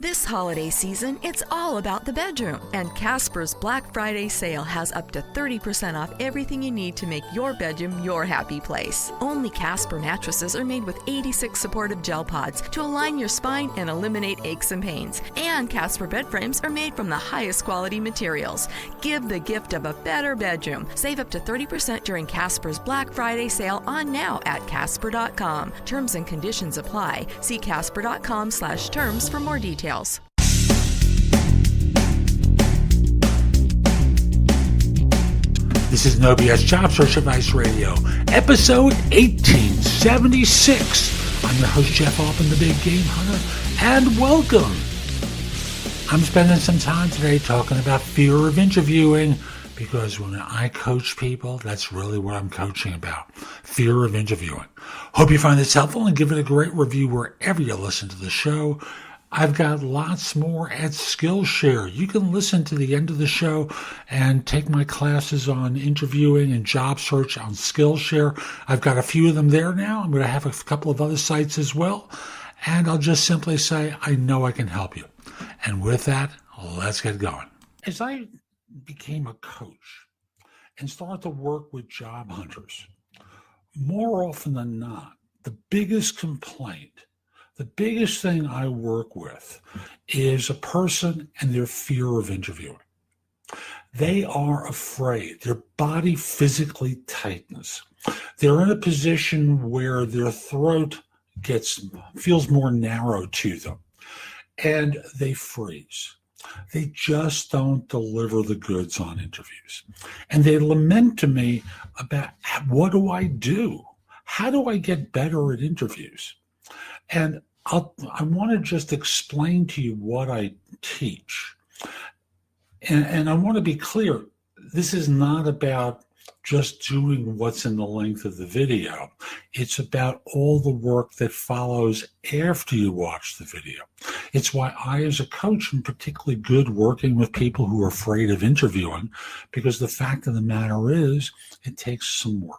This holiday season, it's all about the bedroom, and Casper's Black Friday sale has up to 30% off everything you need to make your bedroom your happy place. Only Casper mattresses are made with 86 supportive gel pods to align your spine and eliminate aches and pains. And Casper bed frames are made from the highest quality materials. Give the gift of a better bedroom. Save up to 30% during Casper's Black Friday sale on now at Casper.com. Terms and conditions apply. See Casper.com/terms for more details. This is No BS Job Search Advice Radio, episode 1876. I'm your host, Jeff Altman, the Big Game Hunter, and welcome. I'm spending some time today talking about fear of interviewing, because when I coach people, that's really what I'm coaching about, fear of interviewing. Hope you find this helpful and give it a great review wherever you listen to the show. I've got lots more at Skillshare. You can listen to the end of the show and take my classes on interviewing and job search on Skillshare. I've got a few of them there now. I'm going to have a couple of other sites as well. And I'll just simply say, I know I can help you. And with that, let's get going. As I became a coach and started to work with job hunters, more often than not, the biggest complaint, the biggest thing I work with is a person and their fear of interviewing. They are afraid. Their body physically tightens. They're in a position where their throat feels more narrow to them, and they freeze. They just don't deliver the goods on interviews. And they lament to me about, what do I do? How do I get better at interviews? And I want to just explain to you what I teach. And I want to be clear, this is not about just doing what's in the length of the video. It's about all the work that follows after you watch the video. It's why I, as a coach, am particularly good working with people who are afraid of interviewing, because the fact of the matter is, it takes some work.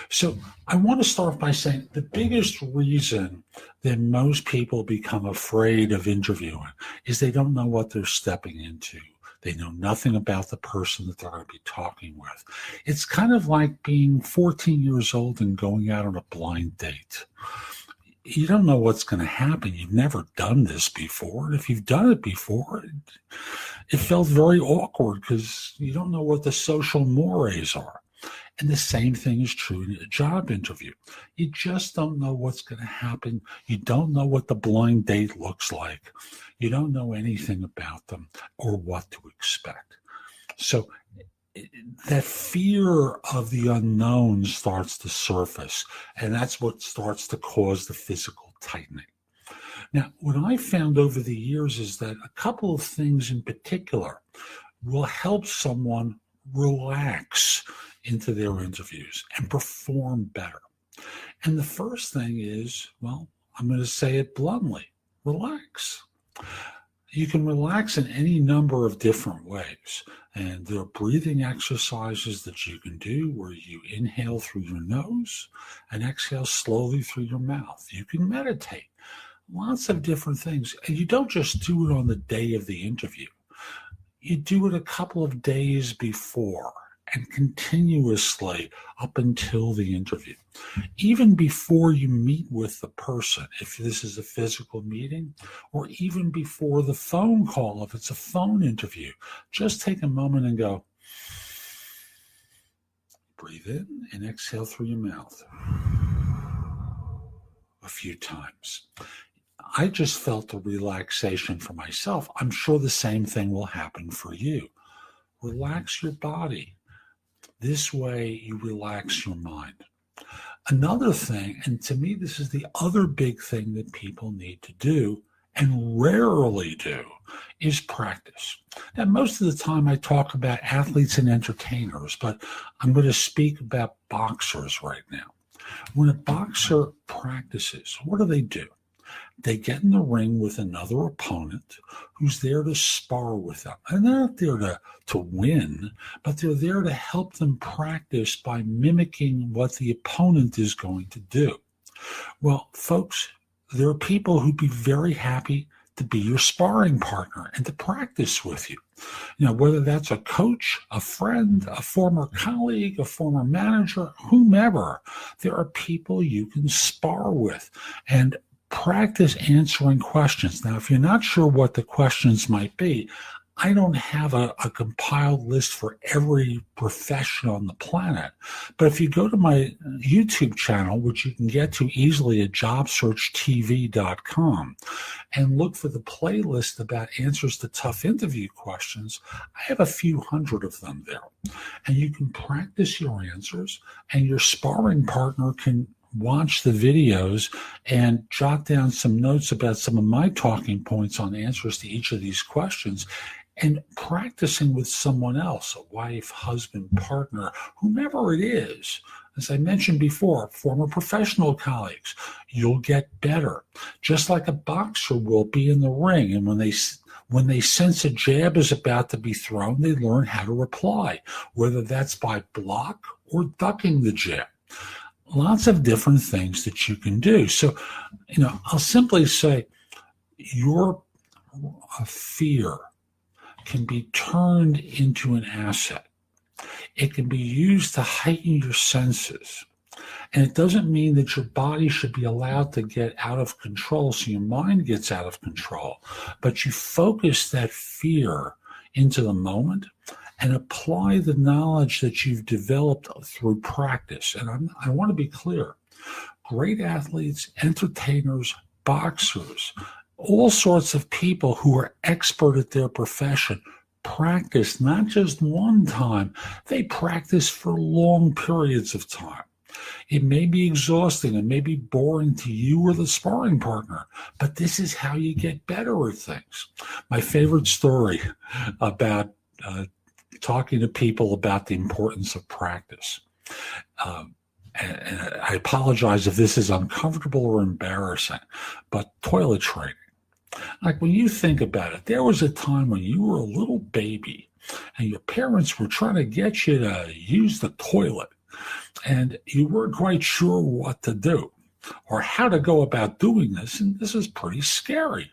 So I want to start by saying the biggest reason that most people become afraid of interviewing is they don't know what they're stepping into. They know nothing about the person that they're going to be talking with. It's kind of like being 14 years old and going out on a blind date. You don't know what's going to happen. You've never done this before. And if you've done it before, it felt very awkward because you don't know what the social mores are. And the same thing is true in a job interview. You just don't know what's going to happen. You don't know what the blind date looks like. You don't know anything about them or what to expect. So that fear of the unknown starts to surface, and that's what starts to cause the physical tightening. Now, what I found over the years is that a couple of things in particular will help someone relax into their interviews and perform better. And the first thing is, well, I'm going to say it bluntly, relax. You can relax in any number of different ways. And there are breathing exercises that you can do where you inhale through your nose and exhale slowly through your mouth. You can meditate. Lots of different things. And you don't just do it on the day of the interview. You do it a couple of days before and continuously up until the interview. Even before you meet with the person, if this is a physical meeting, or even before the phone call, if it's a phone interview, just take a moment and go, breathe in and exhale through your mouth a few times. I just felt a relaxation for myself. I'm sure the same thing will happen for you. Relax your body. This way you relax your mind. Another thing, and to me this is the other big thing that people need to do and rarely do, is practice. Now, most of the time I talk about athletes and entertainers, but I'm going to speak about boxers right now. When a boxer practices, what do? They get in the ring with another opponent who's there to spar with them. And they're not there to win, but they're there to help them practice by mimicking what the opponent is going to do. Well, folks, there are people who'd be very happy to be your sparring partner and to practice with you. Whether that's a coach, a friend, a former colleague, a former manager, whomever, there are people you can spar with and practice answering questions. Now, if you're not sure what the questions might be, I don't have a compiled list for every profession on the planet. But if you go to my YouTube channel, which you can get to easily at JobSearch.TV.com, and look for the playlist about answers to tough interview questions, I have a few hundred of them there. And you can practice your answers, and your sparring partner can watch the videos and jot down some notes about some of my talking points on answers to each of these questions. And practicing with someone else, a wife, husband, partner, whomever it is, as I mentioned before, former professional colleagues, you'll get better. Just like a boxer will be in the ring, and when they sense a jab is about to be thrown, they learn how to reply, whether that's by block or ducking the jab. Lots of different things that you can do. So, I'll simply say your fear can be turned into an asset. It can be used to heighten your senses. And it doesn't mean that your body should be allowed to get out of control so your mind gets out of control. But you focus that fear into the moment and apply the knowledge that you've developed through practice. And I want to be clear. Great athletes, entertainers, boxers, all sorts of people who are expert at their profession practice not just one time, they practice for long periods of time. It may be exhausting, it may be boring to you or the sparring partner, but this is how you get better at things. My favorite story about talking to people about the importance of practice. And I apologize if this is uncomfortable or embarrassing, but toilet training. Like when you think about it, there was a time when you were a little baby and your parents were trying to get you to use the toilet and you weren't quite sure what to do or how to go about doing this. And this is pretty scary.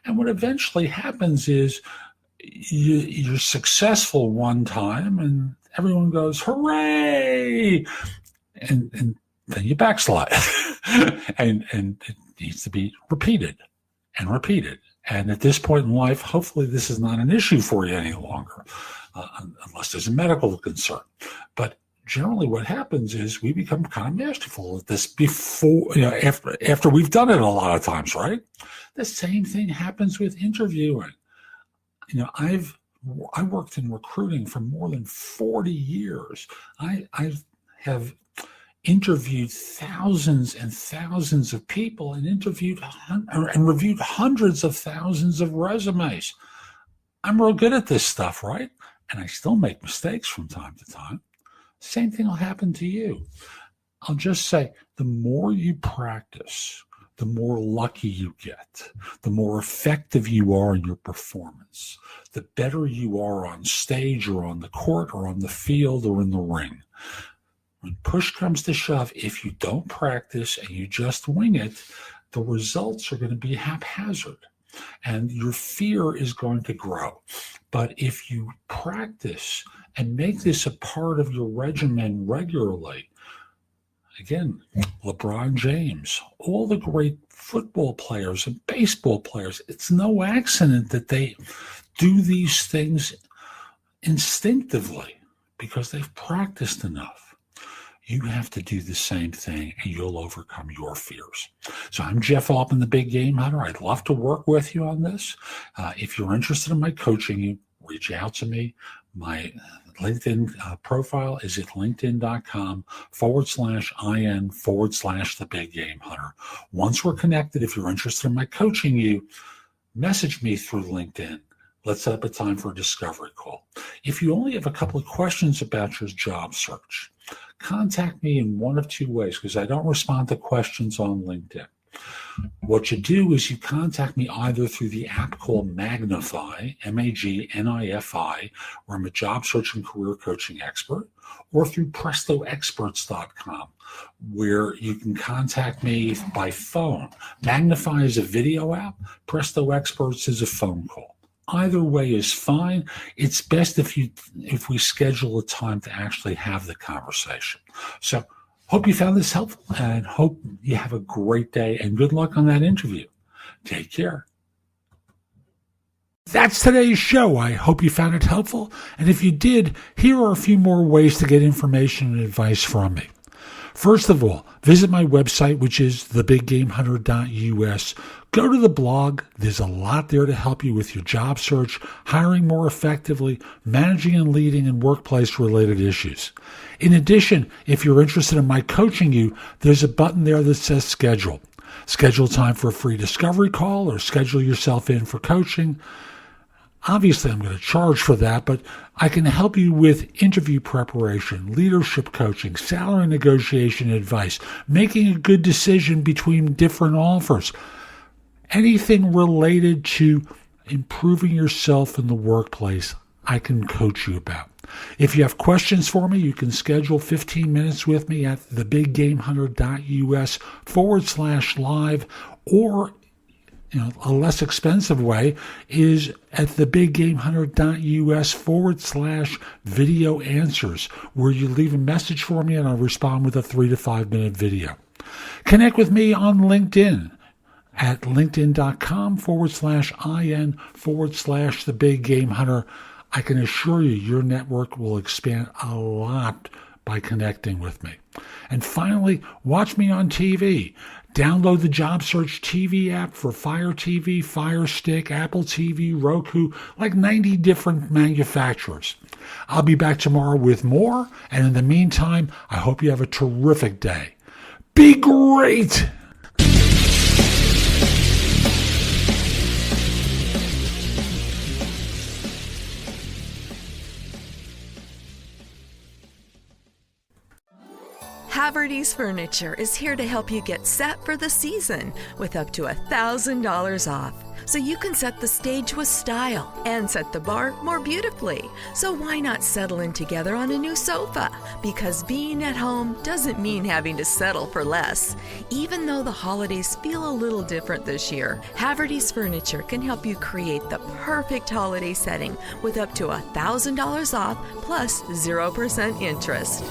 And what eventually happens is you're successful one time and everyone goes, hooray! And then you backslide. and it needs to be repeated. And repeated. And at this point in life, hopefully this is not an issue for you any longer, unless there's a medical concern. But generally what happens is we become kind of masterful at this before, after we've done it a lot of times, right? The same thing happens with interviewing. I worked in recruiting for more than 40 years. I have interviewed thousands and thousands of people and reviewed hundreds of thousands of resumes. I'm real good at this stuff, right? And I still make mistakes from time to time. Same thing will happen to you. I'll just say, the more you practice, the more lucky you get, the more effective you are in your performance, the better you are on stage or on the court or on the field or in the ring. When push comes to shove, if you don't practice and you just wing it, the results are going to be haphazard and your fear is going to grow. But if you practice and make this a part of your regimen regularly, again, LeBron James, all the great football players and baseball players, it's no accident that they do these things instinctively because they've practiced enough. You have to do the same thing and you'll overcome your fears. So I'm Jeff Altman, the Big Game Hunter. I'd love to work with you on this. If you're interested in my coaching, you reach out to me. My LinkedIn profile is at linkedin.com/IN/the Big Game Hunter. Once we're connected, if you're interested in my coaching you, message me through LinkedIn. Let's set up a time for a discovery call. If you only have a couple of questions about your job search, contact me in one of two ways because I don't respond to questions on LinkedIn. What you do is you contact me either through the app called Magnify, Magnifi, where I'm a job search and career coaching expert, or through PrestoExperts.com, where you can contact me by phone. Magnify is a video app. Presto Experts is a phone call. Either way is fine. It's best if we schedule a time to actually have the conversation. So hope you found this helpful and hope you have a great day and good luck on that interview. Take care. That's today's show. I hope you found it helpful. And if you did, here are a few more ways to get information and advice from me. First of all, visit my website, which is thebiggamehunter.us. Go to the blog. There's a lot there to help you with your job search, hiring more effectively, managing and leading, and workplace-related issues. In addition, if you're interested in my coaching you, there's a button there that says schedule. Schedule time for a free discovery call or schedule yourself in for coaching. Obviously, I'm going to charge for that, but I can help you with interview preparation, leadership coaching, salary negotiation advice, making a good decision between different offers, anything related to improving yourself in the workplace, I can coach you about. If you have questions for me, you can schedule 15 minutes with me at thebiggamehunter.us/live, or a less expensive way is at thebiggamehunter.us/video answers, where you leave a message for me and I'll respond with a 3 to 5 minute video. Connect with me on LinkedIn at linkedin.com/in/thebiggamehunter. I can assure you your network will expand a lot by connecting with me. And finally, watch me on TV. Download the JobSearch TV app for Fire TV, Fire Stick, Apple TV, Roku, like 90 different manufacturers. I'll be back tomorrow with more, and in the meantime, I hope you have a terrific day. Be great! Haverty's Furniture is here to help you get set for the season with up to $1,000 off. So you can set the stage with style and set the bar more beautifully. So why not settle in together on a new sofa? Because being at home doesn't mean having to settle for less. Even though the holidays feel a little different this year, Haverty's Furniture can help you create the perfect holiday setting with up to $1,000 off plus 0% interest.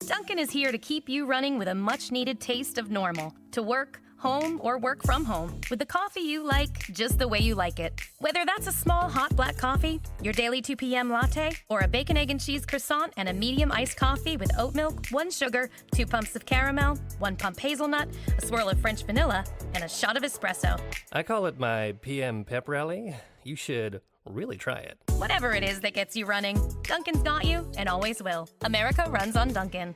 Dunkin' is here to keep you running with a much-needed taste of normal. To work, home, or work from home. With the coffee you like, just the way you like it. Whether that's a small hot black coffee, your daily 2 p.m. latte, or a bacon, egg, and cheese croissant and a medium iced coffee with oat milk, 1 sugar, 2 pumps of caramel, 1 pump hazelnut, a swirl of French vanilla, and a shot of espresso. I call it my PM pep rally. You should really try it. Whatever it is that gets you running, Dunkin's got you and always will. America runs on Dunkin'.